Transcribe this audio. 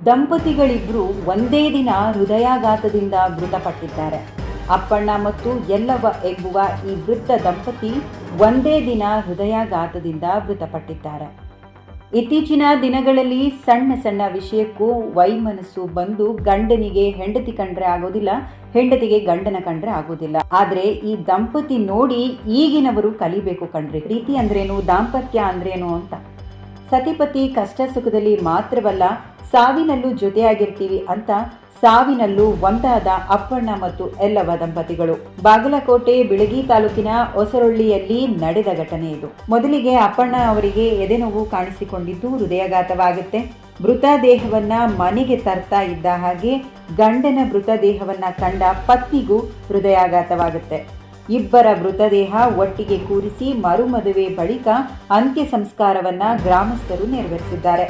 ದಂಪತಿಗಳಿಬ್ರು ಒಂದೇ ದಿನ ಹೃದಯಾಘಾತದಿಂದ ಮೃತಪಟ್ಟಿದ್ದಾರೆ. ಅಪ್ಪಣ್ಣ ಮತ್ತು ಯಲ್ಲವ್ವ ಎಂಬುವ ಈ ವೃದ್ಧ ದಂಪತಿ ಒಂದೇ ದಿನ ಹೃದಯಾಘಾತದಿಂದ ಮೃತಪಟ್ಟಿದ್ದಾರೆ. ಇತ್ತೀಚಿನ ದಿನಗಳಲ್ಲಿ ಸಣ್ಣ ಸಣ್ಣ ವಿಷಯಕ್ಕೂ ವೈಮನಸ್ಸು ಬಂದು ಗಂಡನಿಗೆ ಹೆಂಡತಿ ಕಂಡ್ರೆ ಆಗೋದಿಲ್ಲ, ಹೆಂಡತಿಗೆ ಗಂಡನ ಕಂಡ್ರೆ ಆಗೋದಿಲ್ಲ. ಆದರೆ ಈ ದಂಪತಿ ನೋಡಿ ಈಗಿನವರು ಕಲಿಬೇಕು ಕಣ್ರಿ. ಪ್ರೀತಿ ಅಂದ್ರೇನು, ದಾಂಪತ್ಯ ಅಂದ್ರೇನು ಅಂತ. ಸತಿಪತಿ ಕಷ್ಟ ಸುಖದಲ್ಲಿ ಮಾತ್ರವಲ್ಲ, ಸಾವಿನಲ್ಲೂ ಜೊತೆಯಾಗಿರ್ತೀವಿ ಅಂತ ಸಾವಿನಲ್ಲೂ ಒಂದಾದ ಅಪ್ಪಣ್ಣ ಮತ್ತು ಯಲ್ಲವ್ವ ದಂಪತಿಗಳು. ಬಾಗಲಕೋಟೆ ಬಿಳಗಿ ತಾಲೂಕಿನ ಹೊಸರೊಳ್ಳಿಯಲ್ಲಿ ನಡೆದ ಘಟನೆ ಇದು. ಮೊದಲಿಗೆ ಅಪ್ಪಣ್ಣ ಅವರಿಗೆ ಎದೆನೋವು ಕಾಣಿಸಿಕೊಂಡಿದ್ದು ಹೃದಯಾಘಾತವಾಗುತ್ತೆ. ಮೃತದೇಹವನ್ನ ಮನೆಗೆ ತರ್ತಾ ಇದ್ದ ಹಾಗೆ ಗಂಡನ ಮೃತದೇಹವನ್ನ ಕಂಡ ಪತ್ನಿಗೂ ಹೃದಯಾಘಾತವಾಗುತ್ತೆ. ಇಬ್ಬರ ಮೃತದೇಹ ಒಟ್ಟಿಗೆ ಕೂರಿಸಿ ಮರುಮದುವೆ ಬಳಿಕ ಅಂತ್ಯ ಸಂಸ್ಕಾರವನ್ನ ಗ್ರಾಮಸ್ಥರು ನೆರವೇರಿಸಿದ್ದಾರೆ.